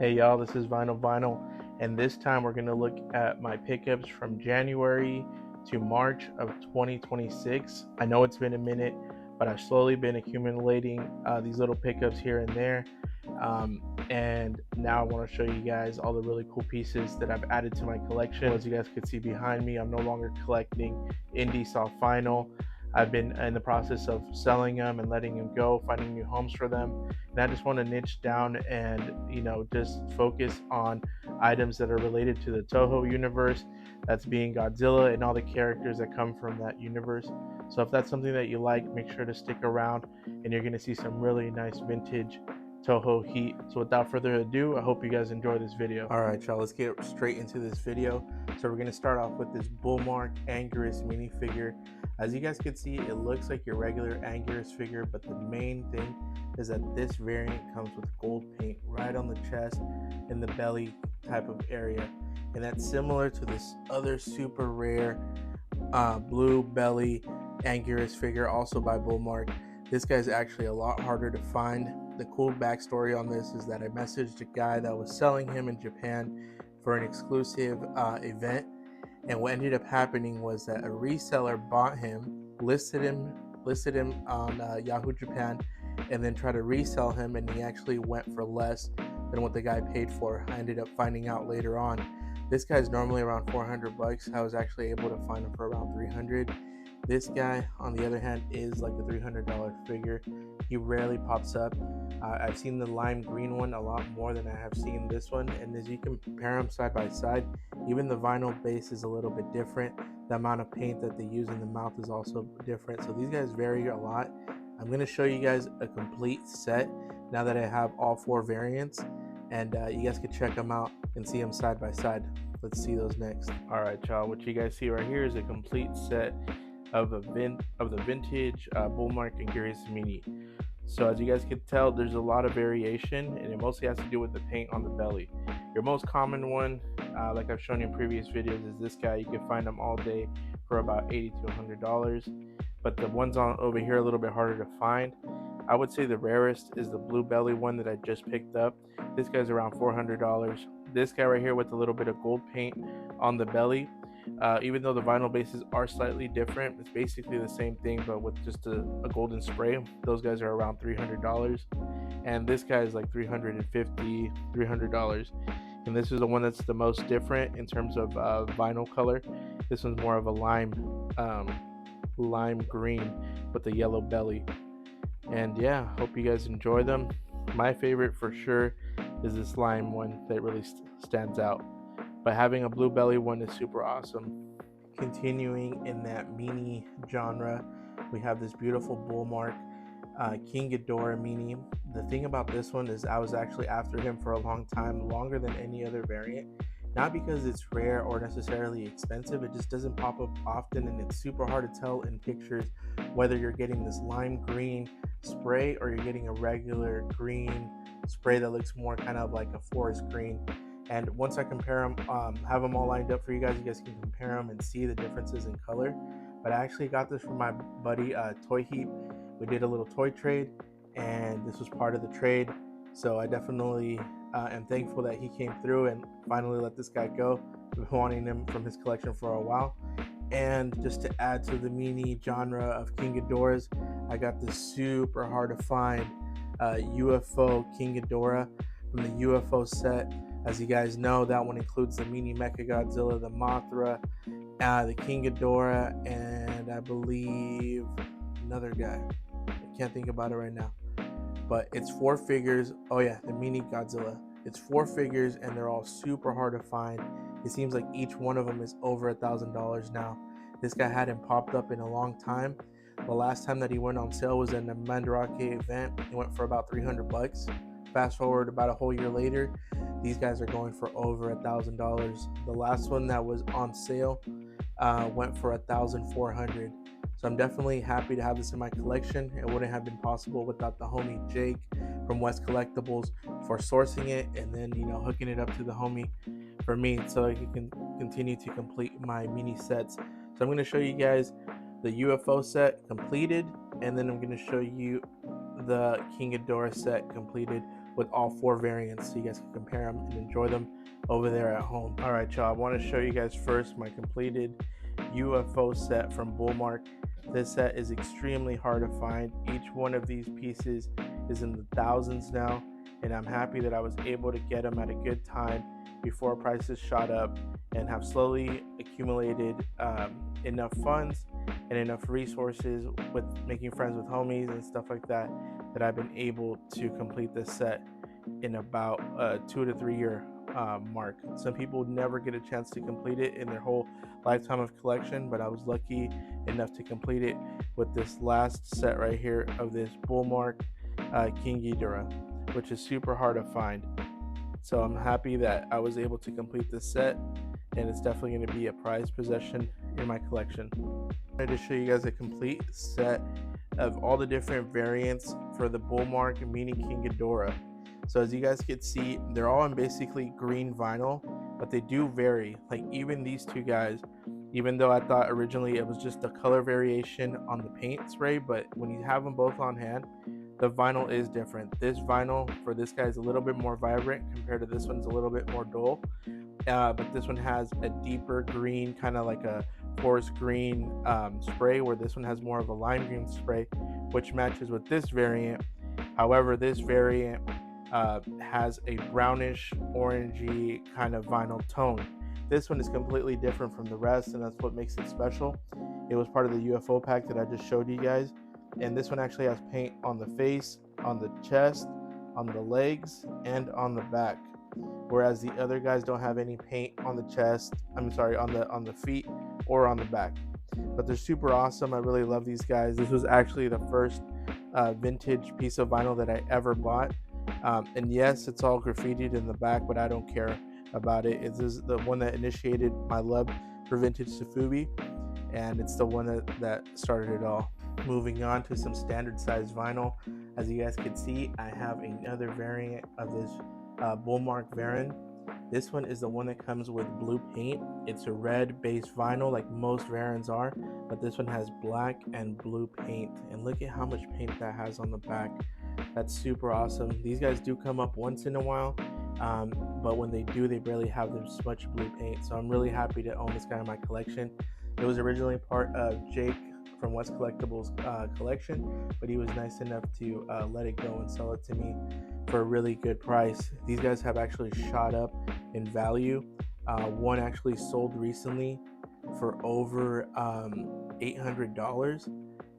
Hey y'all, this is Vinyl, and this time we're going to look at my pickups from January to March of 2026. I know it's been a minute, but I've slowly been accumulating these little pickups here and there. And now I want to show you guys all the really cool pieces that I've added to my collection. As you guys can see behind me, I'm no longer collecting indie soft vinyl. I've been in the process of selling them and letting them go, finding new homes for them. And I just want to niche down and, just focus on items that are related to the Toho universe, that's being Godzilla and all the characters that come from that universe. So if that's something that you like, make sure to stick around and you're going to see some really nice vintage Toho heat. So without further ado, I hope you guys enjoy this video. All right, y'all, let's get straight into this video. So we're going to start off with this Bullmark Anguirus minifigure. As you guys can see, it looks like your regular Anguirus figure, but the main thing is that this variant comes with gold paint right on the chest and the belly type of area. And that's similar to this other super rare blue belly Anguirus figure, also by Bullmark. This guy's actually a lot harder to find. The cool backstory on this is that I messaged a guy that was selling him in Japan for an exclusive event. And what ended up happening was that a reseller bought him, listed him on Yahoo Japan, and then tried to resell him, and he actually went for less than what the guy paid for. I ended up finding out later on. This guy's normally around 400 bucks. I was actually able to find him for around 300. This guy, on the other hand, is like a $300 figure. He rarely pops up. I've seen the lime green one a lot more than I have seen this one, and as you can compare them side by side, even the vinyl base is a little bit different. The amount of paint that they use in the mouth is also different, so these guys vary a lot. I'm going to show you guys a complete set now that I have all four variants, and you guys can check them out and see them side by side. Let's see those next. All right, y'all, what you guys see right here is a complete set of the vintage Bullmark Anguirus mini. So as you guys can tell, there's a lot of variation, and it mostly has to do with the paint on the belly. Your most common one, like I've shown you in previous videos, is this guy. You can find them all day for about $80 to $100, but the ones on over here are a little bit harder to find. I would say the rarest is the blue belly one that I just picked up. This guy's around $400. This guy right here with a little bit of gold paint on the belly, even though the vinyl bases are slightly different, it's basically the same thing but with just a golden spray. Those guys are around $300, and this guy is like $350, $300. And this is the one that's the most different in terms of vinyl color. This one's more of a lime green with a yellow belly. And yeah, hope you guys enjoy them. My favorite for sure is this lime one that really stands out, but having a blue belly one is super awesome. Continuing in that mini genre, we have this beautiful Bullmark King Ghidorah mini. The thing about this one is I was actually after him for a long time, longer than any other variant. Not because it's rare or necessarily expensive, it just doesn't pop up often, and it's super hard to tell in pictures whether you're getting this lime green spray or you're getting a regular green spray that looks more kind of like a forest green. And once I compare them, have them all lined up for you guys can compare them and see the differences in color. But I actually got this from my buddy Toy Heap. We did a little toy trade, and this was part of the trade. So I definitely am thankful that he came through and finally let this guy go. We've been wanting him from his collection for a while. And just to add to the mini genre of King Ghidorahs, I got this super hard to find UFO King Ghidorah from the UFO set. As you guys know, that one includes the mini Mecha Godzilla, the Mothra, the King Ghidorah, and I believe another guy. I can't think about it right now. But it's 4 figures. Oh yeah, the mini Godzilla. It's 4 figures, and they're all super hard to find. It seems like each one of them is over $1,000 now. This guy hadn't popped up in a long time. The last time that he went on sale was in the Mandarake event. He went for about 300 bucks. Fast forward about a whole year later, these guys are going for over $1,000. The last one that was on sale went for $1,400. So I'm definitely happy to have this in my collection. It wouldn't have been possible without the homie Jake from West Collectibles for sourcing it and then hooking it up to the homie for me so he can continue to complete my mini sets. So I'm going to show you guys the UFO set completed, and then I'm going to show you the King Ghidorah set completed with all 4 variants so you guys can compare them and enjoy them over there at home. All right, y'all, I want to show you guys first my completed UFO set from Bullmark. This set is extremely hard to find. Each one of these pieces is in the thousands now, and I'm happy that I was able to get them at a good time before prices shot up, and have slowly accumulated enough funds and enough resources with making friends with homies and stuff like that, that I've been able to complete this set in about a 2 to 3 year mark. Some people never get a chance to complete it in their whole lifetime of collection, but I was lucky enough to complete it with this last set right here of this Bullmark King Ghidorah, which is super hard to find. So I'm happy that I was able to complete this set, and it's definitely going to be a prized possession in my collection. I'm going to show you guys a complete set of all the different variants for the Bullmark Mini King Ghidorah. So as you guys can see, they're all in basically green vinyl, but they do vary. Like even these two guys, even though I thought originally it was just a color variation on the paint spray, but when you have them both on hand, the vinyl is different. This vinyl for this guy is a little bit more vibrant compared to this one's a little bit more dull. But this one has a deeper green, kind of like a forest green spray, where this one has more of a lime green spray, which matches with this variant. However, this variant has a brownish orangey kind of vinyl tone. This one is completely different from the rest, and that's what makes it special. It was part of the UFO pack that I just showed you guys, and this one actually has paint on the face, on the chest, on the legs, and on the back, whereas the other guys don't have any paint on the chest, on the feet or on the back. But they're super awesome. I really love these guys. This was actually the first vintage piece of vinyl that I ever bought. And yes, it's all graffitied in the back, but I don't care about it. This is the one that initiated my love for vintage Sofubi, and it's the one that started it all. Moving on to some standard size vinyl. As you guys can see, I have another variant of this Bullmark Varan. This one is the one that comes with blue paint. It's a red based vinyl like most Varans are, but this one has black and blue paint, and look at how much paint that has on the back. That's super awesome. These guys do come up once in a while, but when they do, they barely have this much blue paint, so I'm really happy to own this guy in my collection. It was originally part of Jake from West Collectibles collection, but he was nice enough to let it go and sell it to me for a really good price. These guys have actually shot up in value. One actually sold recently for over $800,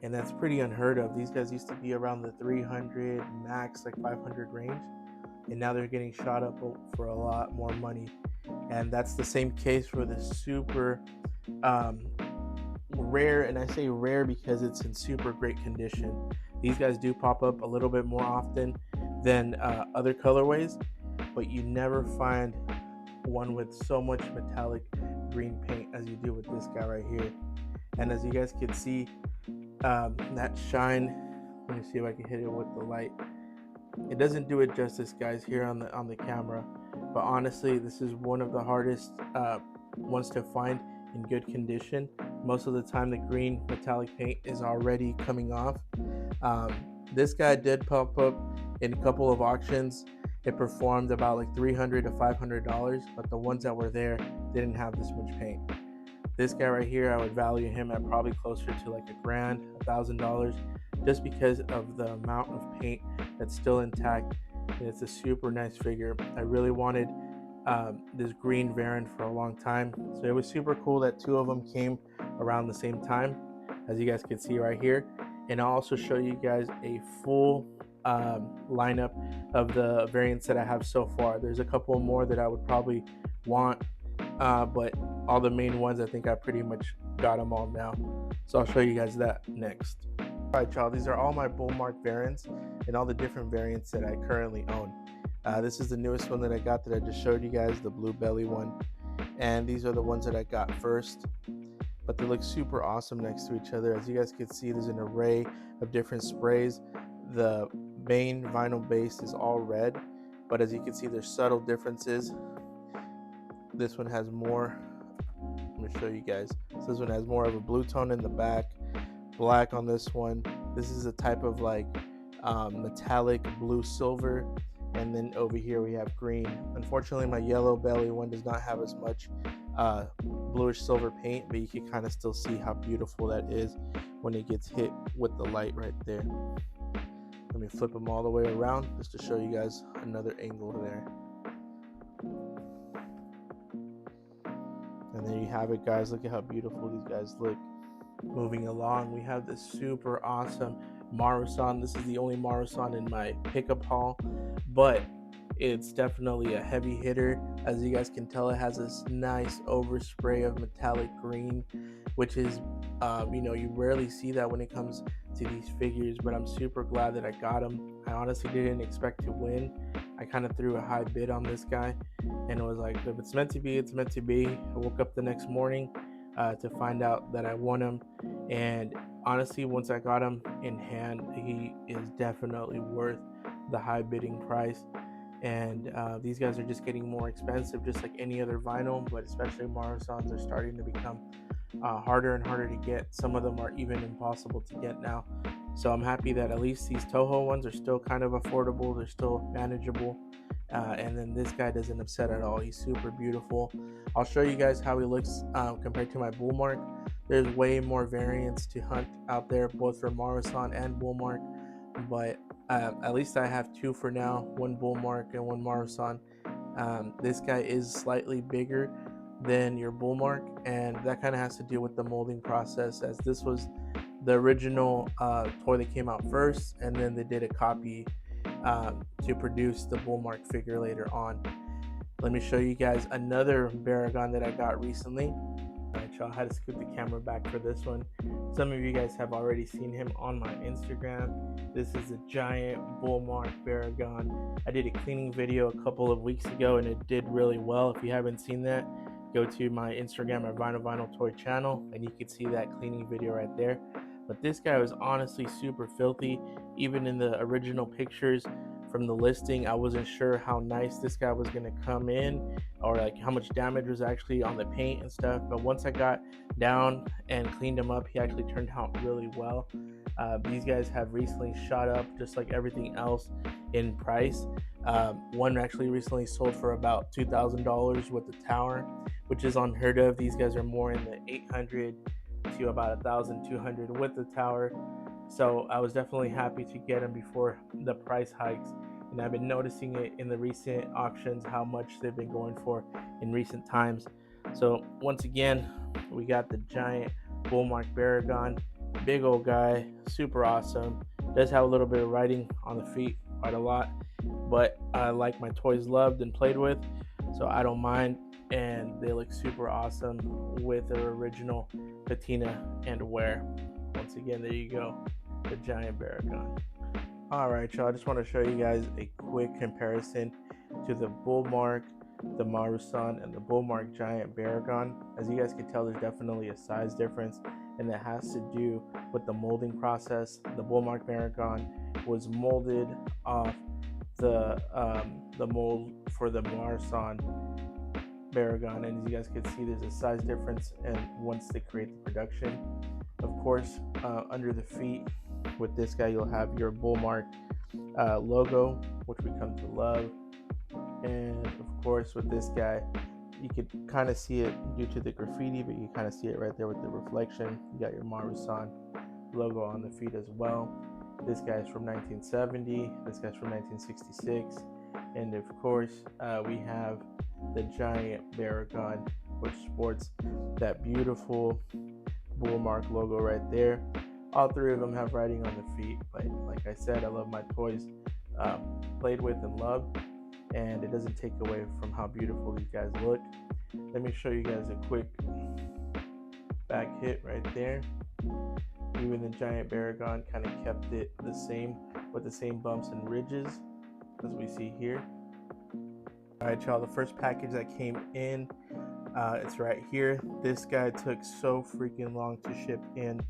and that's pretty unheard of. These guys used to be around the 300 max, like 500 range, and now they're getting shot up for a lot more money. And that's the same case for the super rare, and I say rare because it's in super great condition. These guys do pop up a little bit more often than other colorways, but you never find one with so much metallic green paint as you do with this guy right here. And as you guys can see, that shine, let me see if I can hit it with the light. It doesn't do it justice, guys, here on the camera, but honestly, this is one of the hardest ones to find in good condition. Most of the time the green metallic paint is already coming off. This guy did pop up in a couple of auctions. It performed about like $300 to $500, but the ones that were there didn't have this much paint. This guy right here, I would value him at probably closer to like $1,000, $1,000, just because of the amount of paint that's still intact, and it's a super nice figure. I really wanted this green Varan for a long time, so it was super cool that two of them came around the same time, as you guys can see right here. And I'll also show you guys a full lineup of the variants that I have so far. There's a couple more that I would probably want, but all the main ones, I think I pretty much got them all now, so I'll show you guys that next. Alright, y'all, these are all my Bullmark variants and all the different variants that I currently own. This is the newest one that I got that I just showed you guys, the blue belly one, and these are the ones that I got first, but they look super awesome next to each other. As you guys can see, there's an array of different sprays. The main vinyl base is all red, but as you can see, there's subtle differences. This one has more. Let me show you guys. So this one has more of a blue tone in the back, black on this one. This is a type of like metallic blue silver, and then over here we have green. Unfortunately, my yellow belly one does not have as much bluish silver paint, but you can kind of still see how beautiful that is when it gets hit with the light right there. Let me flip them all the way around just to show you guys another angle there. And there you have it, guys. Look at how beautiful these guys look. Moving along, we have this super awesome Marusan. This is the only Marusan in my pickup haul, but it's definitely a heavy hitter. As you guys can tell, it has this nice overspray of metallic green, which is, you rarely see that when it comes to these figures, but I'm super glad that I got them. I honestly didn't expect to win. I kind of threw a high bid on this guy, and it was like, if it's meant to be, it's meant to be. I woke up the next morning to find out that I won him, and honestly, once I got him in hand, he is definitely worth the high bidding price. And these guys are just getting more expensive, just like any other vinyl, but especially Marusans are starting to become harder and harder to get. Some of them are even impossible to get now. So I'm happy that at least these Toho ones are still kind of affordable. They're still manageable. And then this guy doesn't upset at all. He's super beautiful. I'll show you guys how he looks compared to my Bullmark. There's way more variants to hunt out there, both for Marusan and Bullmark. But at least I have two for now, one Bullmark and one Marusan. This guy is slightly bigger than your Bullmark, and that kind of has to do with the molding process, as this was the original toy that came out first, and then they did a copy to produce the Bullmark figure later on. Let me show you guys another Baragon that I got recently. Alright, y'all, I had to scoot the camera back for this one. Some of you guys have already seen him on my Instagram. This is a giant Bullmark Baragon. I did a cleaning video a couple of weeks ago, and it did really well. If you haven't seen that, go to my Instagram at Vinyl Toy channel, and you can see that cleaning video right there. But this guy was honestly super filthy. Even in the original pictures from the listing, I wasn't sure how nice this guy was going to come in, or like how much damage was actually on the paint and stuff. But once I got down and cleaned him up, he actually turned out really well. These guys have recently shot up, just like everything else, in price. One actually recently sold for about $2,000 with the tower, which is unheard of. These guys are more in the 800 to about 1,200 with the tower. So I was definitely happy to get them before the price hikes, and I've been noticing it in the recent auctions how much they've been going for in recent times. So once again, we got the giant Bullmark Baragon, big old guy, super awesome. Does have a little bit of writing on the feet, quite a lot, but I like my toys loved and played with, so I don't mind. And they look super awesome with their original patina and wear. Once again, there you go, the giant Baragon. Alright, y'all, I just want to show you guys a quick comparison to the Bullmark, the Marusan, and the Bullmark giant Baragon. As you guys can tell, there's definitely a size difference, and that has to do with the molding process. The Bullmark Baragon was molded off the mold for the Marusan Baragon, and as you guys can see, there's a size difference, and once they create the production, of course, under the feet with this guy, you'll have your Bullmark logo, which we come to love. And of course, with this guy, you could kind of see it due to the graffiti, but you kind of see it right there with the reflection. You got your Marusan logo on the feet as well. This guy's from 1970, this guy's from 1966, and of course, we have the giant Baragon, which sports that beautiful Bullmark logo right there. All three of them have writing on the feet, but like I said, I love my toys played with and loved, and it doesn't take away from how beautiful these guys look. Let me show you guys a quick back hit right there. Even the giant Baragon kind of kept it the same, with the same bumps and ridges as we see here. Alright, y'all, the first package that came in, it's right here. This guy took so freaking long to ship in.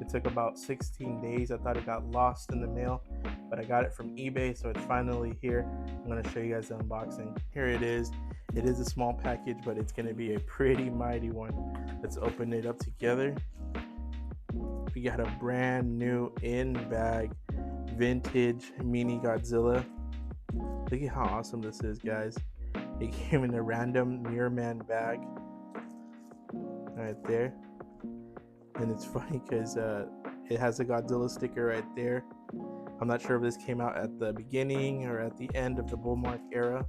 It took about 16 days. I thought it got lost in the mail, but I got it from eBay, so it's finally here. I'm going to show you guys the unboxing. Here it is. It is a small package, but it's going to be a pretty mighty one. Let's open it up together. We got a brand new in-bag vintage mini Godzilla. Look at how awesome this is, guys. It came in a random Mirror Man bag right there. And it's funny because it has a Godzilla sticker right there. I'm not sure if this came out at the beginning or at the end of the Bullmark era.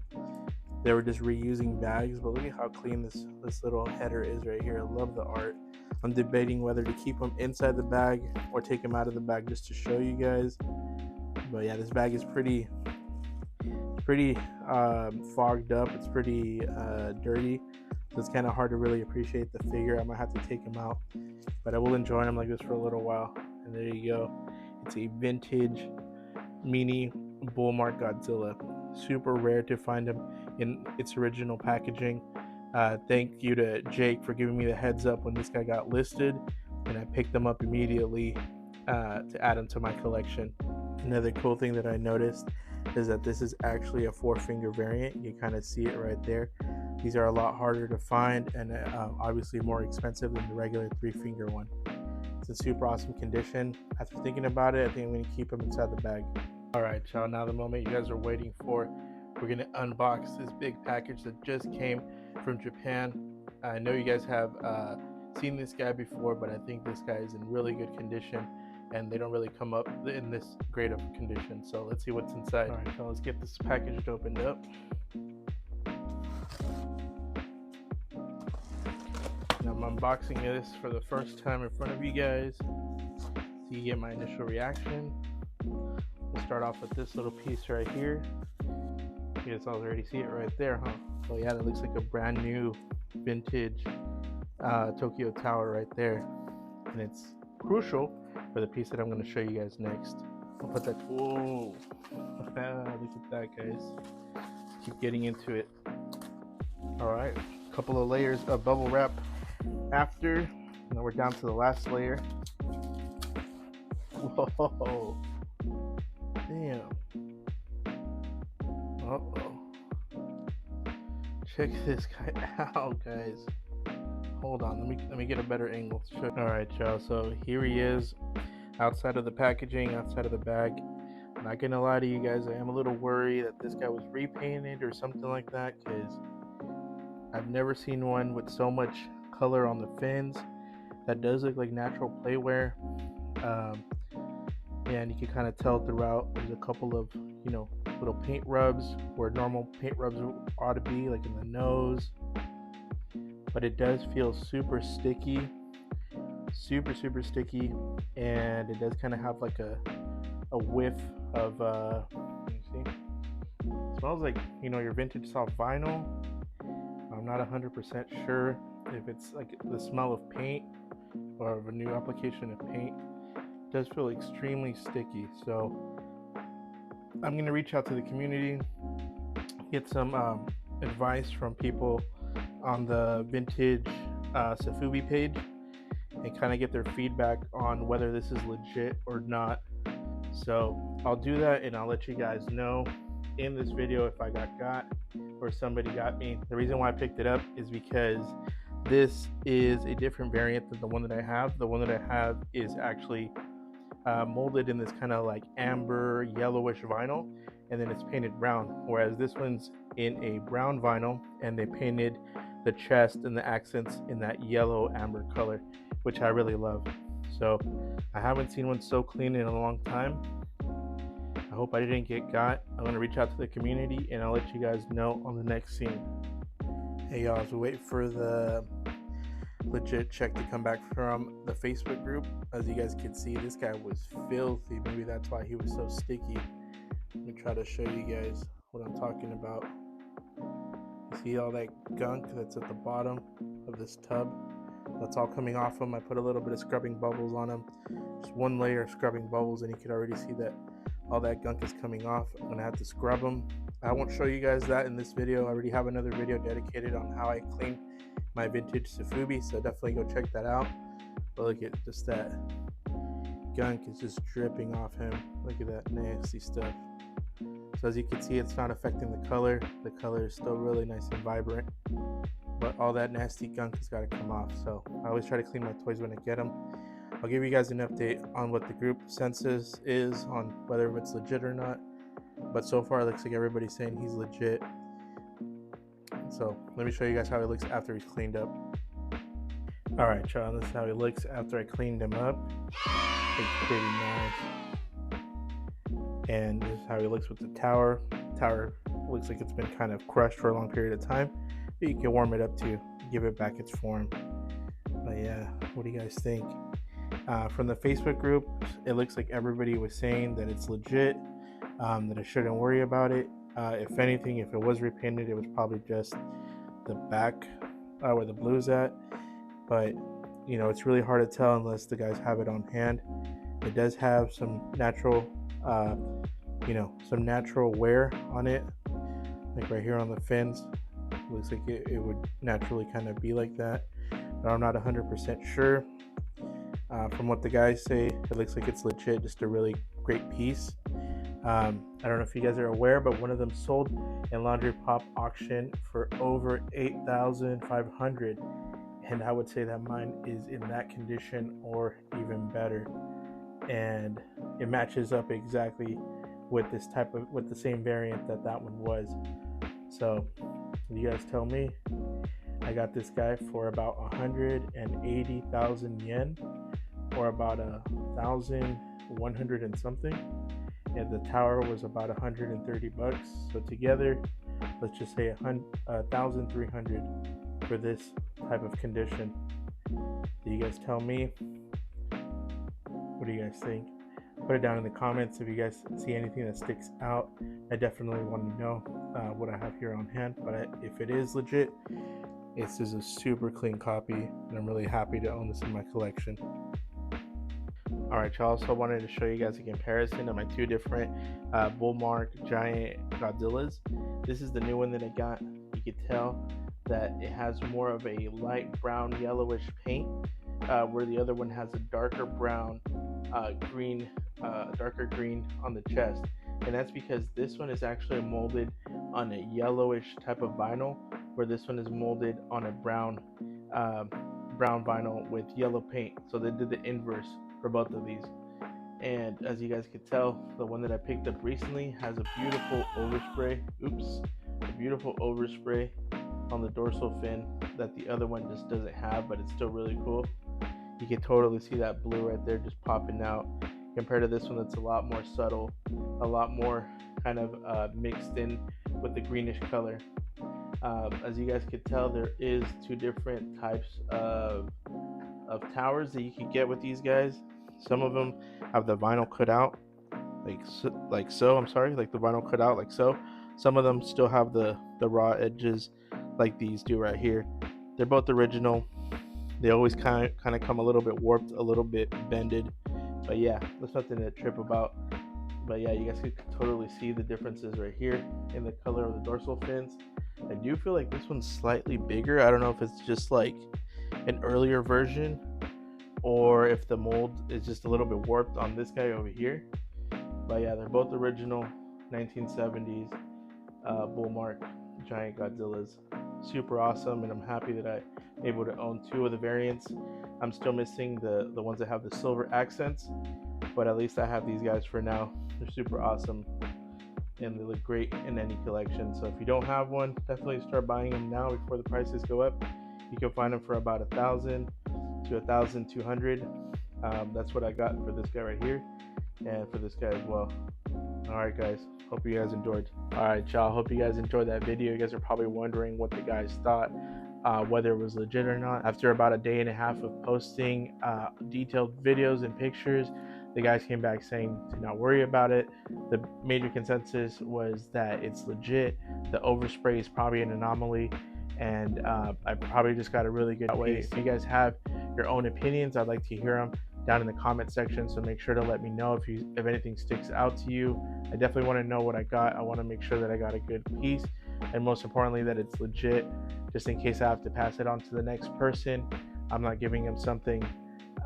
They were just reusing bags, but look at how clean this little header is right here. I love the art. I'm debating whether to keep them inside the bag or take them out of the bag just to show you guys. But yeah, this bag is pretty fogged up. It's pretty dirty, so it's kind of hard to really appreciate the figure. I might have to take them out, but I will enjoy them like this for a little while. And there you go. It's a vintage mini Bullmark Godzilla. Super rare to find them in its original packaging. Thank you to Jake for giving me the heads up when this guy got listed, and I picked them up immediately to add them to my collection. Another cool thing that I noticed is that this is actually a 4-finger variant. You kind of see it right there. These are a lot harder to find and obviously more expensive than the regular 3-finger one. It's in super awesome condition. After thinking about it, I think I'm going to keep them inside the bag. Alright, y'all, now the moment you guys are waiting for. We're going to unbox this big package that just came from Japan. I know you guys have seen this guy before, but I think this guy is in really good condition, and they don't really come up in this great of condition. So let's see what's inside. Alright, so let's get this package opened up. And I'm unboxing this for the first time in front of you guys, so you get my initial reaction. We'll start off with this little piece right here. You guys already see it right there, huh? So yeah, that looks like a brand new vintage Tokyo Tower right there, and it's crucial for the piece that I'm going to show you guys next. I'll put that. Whoa! Look at that, guys. Keep getting into it. All right, a couple of layers of bubble wrap after. Now we're down to the last layer. Whoa! Damn. Uh-oh. Check this guy out, guys. Hold on, let me get a better angle to show. Alright, y'all, so here he is outside of the packaging, outside of the bag. I'm not gonna lie to you guys, I am a little worried that this guy was repainted or something like that, because I've never seen one with so much color on the fins. That does look like natural playwear. And you can kind of tell throughout, there's a couple of, you know, little paint rubs where normal paint rubs ought to be, like in the nose. But it does feel super sticky, super sticky, and it does kind of have like a whiff of let me see, it smells like, you know, your vintage soft vinyl. I'm not 100% sure if it's like the smell of paint or of a new application of paint. It does feel extremely sticky, so I'm going to reach out to the community, get some advice from people on the vintage Sofubi page, and kind of get their feedback on whether this is legit or not. So I'll do that, and I'll let you guys know in this video if I got or somebody got me. The reason why I picked it up is because this is a different variant than the one that I have. The one that I have is actually molded in this kind of like amber yellowish vinyl, and then it's painted brown, whereas this one's in a brown vinyl and they painted the chest and the accents in that yellow amber color, which I really love. So I haven't seen one so clean in a long time. I hope I didn't get got. I'm going to reach out to the community and I'll let you guys know on the next scene. Hey y'all, as we wait for the legit check to come back from the Facebook group, as you guys can see, this guy was filthy. Maybe that's why he was so sticky. Let me try to show you guys what I'm talking about. You see all that gunk that's at the bottom of this tub? That's all coming off him. I put a little bit of scrubbing bubbles on him. Just one layer of scrubbing bubbles, and you can already see that all that gunk is coming off. I'm gonna have to scrub them. I won't show you guys that in this video. I already have another video dedicated on how I clean my vintage Sofubi, so definitely go check that out. But look at just that gunk is just dripping off him. Look at that nasty stuff. So as you can see, it's not affecting the color. The color is still really nice and vibrant, but all that nasty gunk has got to come off. So I always try to clean my toys when I get them. I'll give you guys an update on what the group census is on whether it's legit or not. but so far it looks like everybody's saying he's legit. So let me show you guys how he looks after he's cleaned up. All right, y'all, this is how he looks after I cleaned him up. It's pretty nice. And this is how he looks with the tower. Tower looks like it's been kind of crushed for a long period of time, but you can warm it up to give it back its form. But yeah, what do you guys think? From the Facebook group, it looks like everybody was saying that it's legit, that I shouldn't worry about it. If anything, if it was repainted, it was probably just the back where the blue's at. But you know, it's really hard to tell unless the guys have it on hand. It does have some natural some natural wear on it, like right here on the fins. Looks like it would naturally kind of be like that, but I'm not 100% sure. From what the guys say, it looks like it's legit, just a really great piece. I don't know if you guys are aware, but one of them sold in Laundry Pop auction for over $8,500, and I would say that mine is in that condition or even better, and it matches up exactly with with the same variant that one was. So you guys tell me. I got this guy for about 180,000 yen, or about 1,100 and something, and the tower was about 130 bucks. So together, let's just say 1,300 for this type of condition. Do you guys tell me? What do you guys think? Put it down in the comments if you guys see anything that sticks out. I definitely want to know what I have here on hand. But if it is legit, this is a super clean copy, and I'm really happy to own this in my collection. Alright, y'all, so I wanted to show you guys a comparison of my two different Bullmark Giant Godzillas. This is the new one that I got. You can tell that it has more of a light brown yellowish paint, where the other one has a darker brown darker green on the chest. And that's because this one is actually molded on a yellowish type of vinyl, where this one is molded on a brown vinyl with yellow paint. So they did the inverse for both of these. And as you guys could tell, the one that I picked up recently has a beautiful overspray on the dorsal fin that the other one just doesn't have, but it's still really cool. You can totally see that blue right there just popping out, compared to this one that's a lot more subtle, a lot more kind of mixed in with the greenish color. As you guys could tell, there is two different types of towers that you can get with these guys. Some of them have the vinyl cut out like the vinyl cut out like so. Some of them still have the raw edges like these do right here. They're both original. They always kind of come a little bit warped, a little bit bended, but yeah, there's nothing to trip about. But yeah, you guys can totally see the differences right here in the color of the dorsal fins. I do feel like this one's slightly bigger. I don't know if it's just like an earlier version, or if the mold is just a little bit warped on this guy over here. But yeah, they're both original 1970s Bullmark Giant Godzillas. Super awesome, and I'm happy that I'm able to own two of the variants. I'm still missing the ones that have the silver accents, but at least I have these guys for now. They're super awesome, and they look great in any collection. So if you don't have one, definitely start buying them now before the prices go up. You can find them for about 1,000 to 1,200. That's what I got for this guy right here, and for this guy as well. Alright guys, hope you guys enjoyed. Alright y'all, hope you guys enjoyed that video. You guys are probably wondering what the guys thought, whether it was legit or not. After about a day and a half of posting detailed videos and pictures, the guys came back saying to not worry about it. The major consensus was that it's legit. The overspray is probably an anomaly, and I probably just got a really good way. If you guys have your own opinions, I'd like to hear them down in the comment section, so make sure to let me know if anything sticks out to you. I definitely want to know what I got. I want to make sure that I got a good piece, and most importantly that it's legit, just in case I have to pass it on to the next person. I'm not giving them something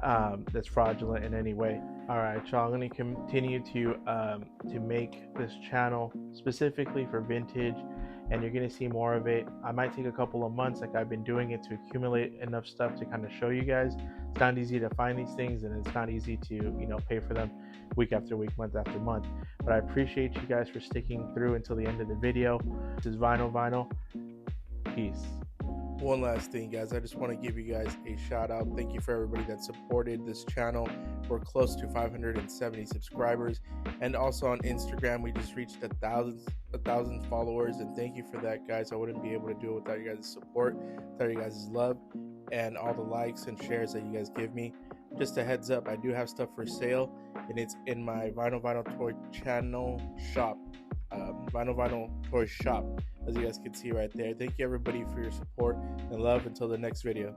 that's fraudulent in any way. Alright y'all, I'm going to continue to make this channel specifically for vintage and you're going to see more of it. I might take a couple of months like I've been doing it to accumulate enough stuff to kind of show you guys. It's not easy to find these things, and it's not easy to, you know, pay for them week after week, month after month. But I appreciate you guys for sticking through until the end of the video. This is Vinyl. Peace. One last thing, guys, I just want to give you guys a shout out. Thank you for everybody that supported this channel. We're close to 570 subscribers, and also on Instagram we just reached 1,000 followers, and thank you for that, guys. I wouldn't be able to do it without you guys' support, without you guys' love, and all the likes and shares that you guys give me. Just a heads up, I do have stuff for sale, and it's in my Vinyl Toy channel shop, Vinyl Toy shop, as you guys can see right there. Thank you everybody for your support and love. Until the next video.